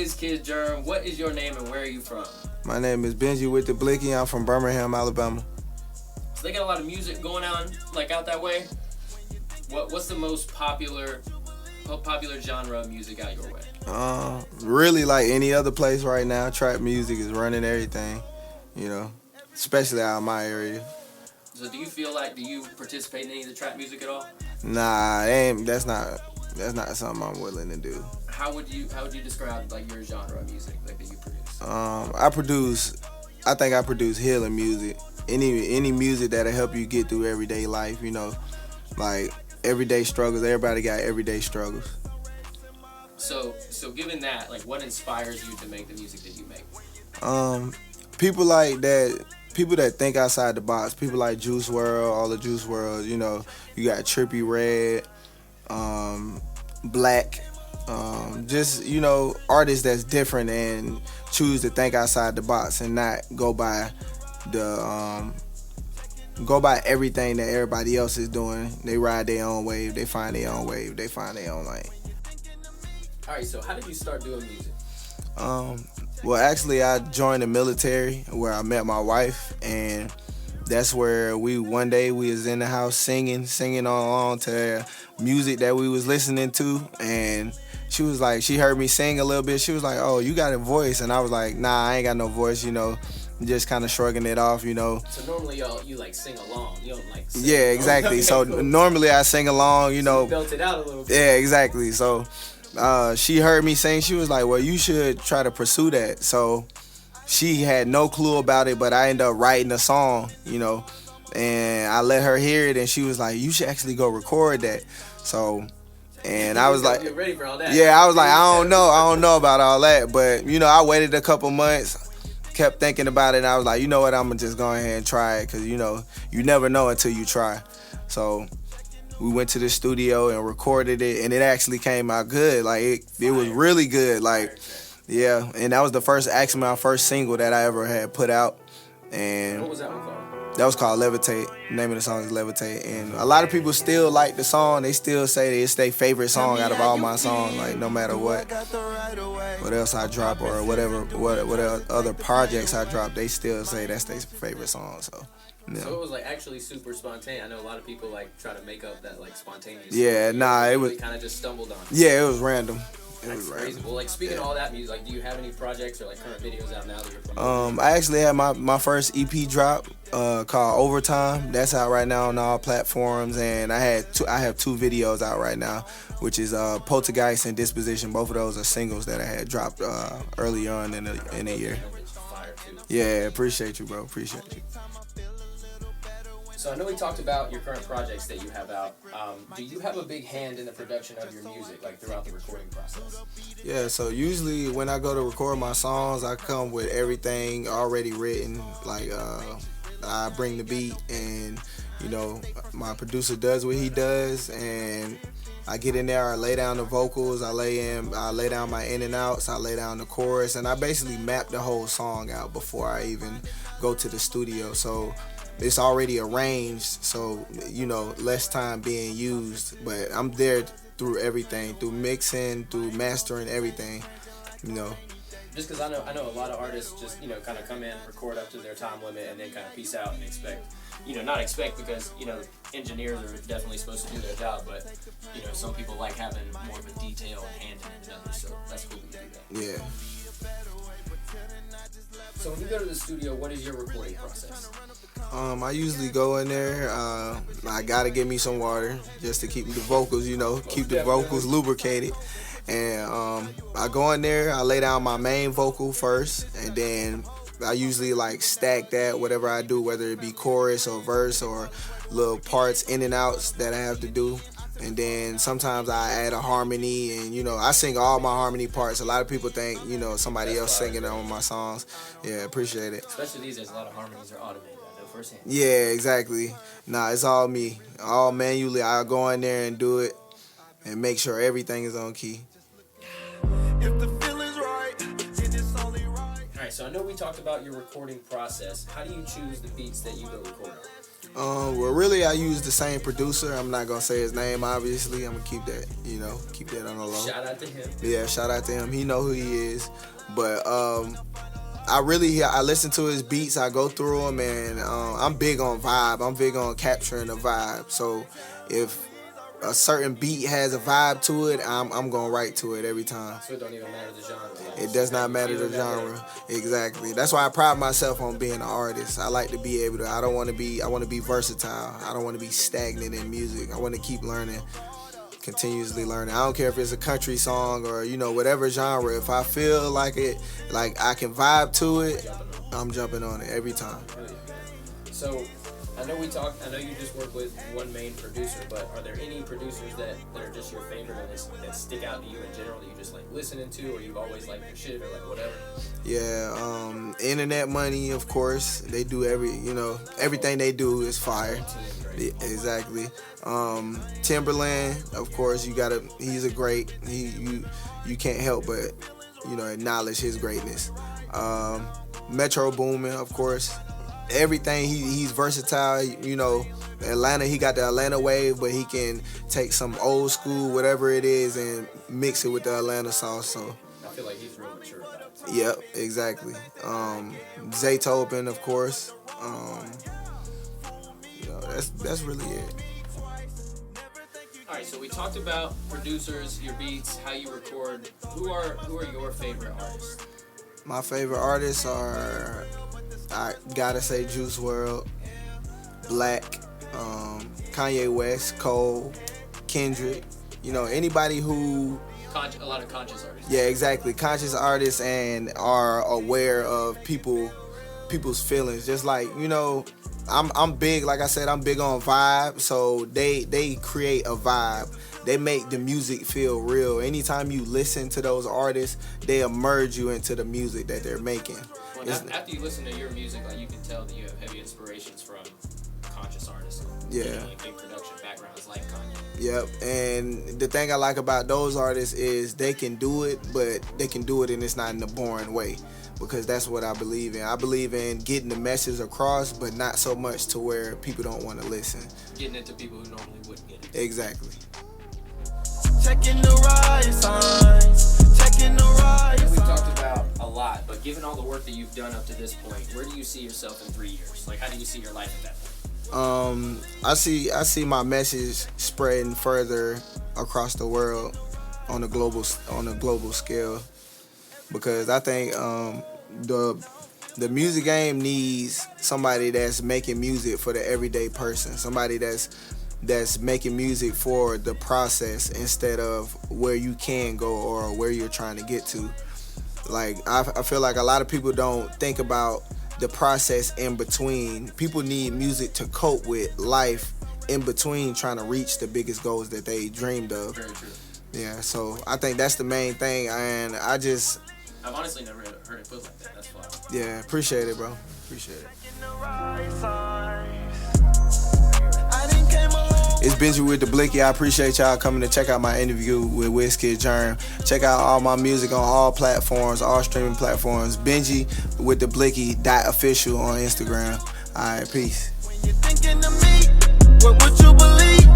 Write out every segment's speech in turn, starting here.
Whiz Kid Jerm. What is your name and where are you from? My name is BENJIwitDaBlicky. I'm from Birmingham, Alabama. So they got a lot of music going on, like out that way. What's the most popular genre of music out your way? Really like any other place right now, trap music is running everything, you know, especially out of my area. So do you participate in any of the trap music at all? Nah, that's not something I'm willing to do. How would you describe like your genre of music like that you produce? I think I produce healing music. Any music that'll help you get through everyday life, you know, like everyday struggles. Everybody got everyday struggles. So given that, like, what inspires you to make the music that you make? People like that. People that think outside the box. People like Juice WRLD, all the Juice WRLD. You know, you got Trippie Redd, Black. Just, you know, artists that's different and choose to think outside the box and not go by everything that everybody else is doing. They ride their own wave. They find their own wave. They find their own lane. All right, so how did you start doing music? Well, actually, I joined the military where I met my wife, and that's where one day we was in the house singing on to music that we was listening to, and she was like, she heard me sing a little bit. She was like, "Oh, you got a voice," and I was like, "Nah, I ain't got no voice," you know. Just kind of shrugging it off, you know. So normally you like sing along. You don't like sing. Yeah, exactly. So normally I sing along, you know. You belt it out a little bit. Yeah, exactly. So she heard me sing. She was like, "Well, you should try to pursue that." So she had no clue about it, but I ended up writing a song, you know, and I let her hear it, and she was like, "You should actually go record that." So, and I was like, "You're ready for all that." Yeah, I was like, I don't know about all that, but you know, I waited a couple months. Kept thinking about it, and I was like, you know what, I'm gonna just go ahead and try it, because you know, you never know until you try. So we went to the studio and recorded it, and it actually came out good. Like it was really good. Like, yeah, and that was my first single that I ever had put out. And what was that one called? That was called Levitate. The name of the song is Levitate, and a lot of people still like the song. They still say it's their favorite song out of all my songs. Like, no matter what else I drop or what other projects I drop, they still say that's their favorite song. So, yeah. So it was like actually super spontaneous. I know a lot of people like try to make up that like spontaneous. Yeah, song. it was kind of just stumbled on. Yeah, it was random. That's crazy. Well, like, speaking of all that music, like, do you have any projects or like current videos out now that you're promoting? I actually had my first EP drop called Overtime. That's out right now on all platforms, and I have two videos out right now, which is Poltergeist and Disposition. Both of those are singles that I had dropped early on in the year. Yeah, appreciate you, bro. Appreciate you. So I know we talked about your current projects that you have out. Do you have a big hand in the production of your music, like throughout the recording process? Yeah, so usually when I go to record my songs, I come with everything already written. Like, I bring the beat, and you know, my producer does what he does, and I get in there, I lay down the vocals, I lay down my in and outs, I lay down the chorus, and I basically map the whole song out before I even go to the studio. So it's already arranged, so you know, less time being used, but I'm there through everything, through mixing, through mastering, everything, you know. Just because I know a lot of artists just, you know, kind of come in, record up to their time limit, and then kind of peace out and expect, you know, not expect, because, you know, engineers are definitely supposed to do their job, but, you know, some people like having more of a detailed hand in it than others, so that's cool to do that. Yeah. So when you go to the studio, what is your recording process? I usually go in there, I gotta get me some water just to keep the vocals, you know, keep the vocals lubricated. And I go in there, I lay down my main vocal first, and then I usually like stack that, whatever I do, whether it be chorus or verse or little parts in and outs that I have to do. And then sometimes I add a harmony, and you know, I sing all my harmony parts. A lot of people think, you know, somebody else singing on my songs. Yeah, appreciate it. Especially these days, a lot of harmonies are automated. I know firsthand. Yeah, exactly. Nah, it's all me. All manually. I'll go in there and do it and make sure everything is on key. If the feeling's right, it is only right. Alright, so I know we talked about your recording process. How do you choose the beats that you go record on? Well, really, I use the same producer. I'm not gonna say his name, obviously. I'm gonna keep that, keep that on the low. Shout out to him. Yeah, shout out to him. He know who he is. But I listen to his beats. I go through them, and I'm big on vibe. I'm big on capturing the vibe. So if a certain beat has a vibe to it, I'm gonna write to it every time. So it don't even matter the genre. It does not matter the genre. Exactly. That's why I pride myself on being an artist. I like to be able to. I want to be versatile. I don't want to be stagnant in music. I want to keep learning, continuously learning. I don't care if it's a country song or whatever genre. If I feel like it, like I can vibe to it, I'm jumping on it every time. So I know you just work with one main producer, but are there any producers that are just your favorite or that stick out to you in general that you just like listening to, or you've always liked their shit, or like whatever? Yeah, Internet Money, of course. They do everything they do is fire. Yeah, exactly. Timberland, of course, he's a great. You can't help but acknowledge his greatness. Metro Boomin, of course. Everything he's versatile. Atlanta, he got the Atlanta wave, but he can take some old school whatever it is and mix it with the Atlanta sauce. So I feel like he's real mature about it. Yep, exactly. Zaytoven, of course. That's really it. Alright, so we talked about producers, your beats, how you record. Who are your favorite artists? My favorite artists are, I gotta say, Juice WRLD, Black, Kanye West, Cole, Kendrick. Anybody who A lot of conscious artists. Yeah, exactly. Conscious artists and are aware of people's feelings. Just like, I'm big, like I said, I'm big on vibe. So they create a vibe. They make the music feel real. Anytime you listen to those artists, they immerse you into the music that they're making. Well, after you listen to your music, like you can tell that you have heavy inspirations from conscious artists. Yeah. Like big production backgrounds like Kanye. Yep, and the thing I like about those artists is they can do it, but they can do it and it's not in a boring way, because that's what I believe in. I believe in getting the message across, but not so much to where people don't want to listen. Getting it to people who normally wouldn't get it. Exactly. Checking the right signs, checking the right signs. We've talked about a lot, but given all the work that you've done up to this point, where do you see yourself in 3 years? Like, how do you see your life at that point? I see my message spreading further across the world on a global scale, because I think the music game needs somebody that's making music for the everyday person, somebody that's making music for the process instead of where you can go or where you're trying to get to. Like, I feel like a lot of people don't think about the process in between. People need music to cope with life in between trying to reach the biggest goals that they dreamed of. Very true. Yeah, so I think that's the main thing, and I've honestly never heard it put like that. That's wild. Yeah, appreciate it, bro. Appreciate it. It's BENJIwitDaBlicky. I appreciate y'all coming to check out my interview with Whiz Kid Jerm. Check out all my music on all platforms, all streaming platforms. BENJIwitDaBlicky.official on Instagram. All right, peace. When you're thinking of me, what would you believe?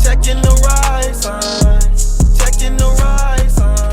Checking the right signs, checking the right signs.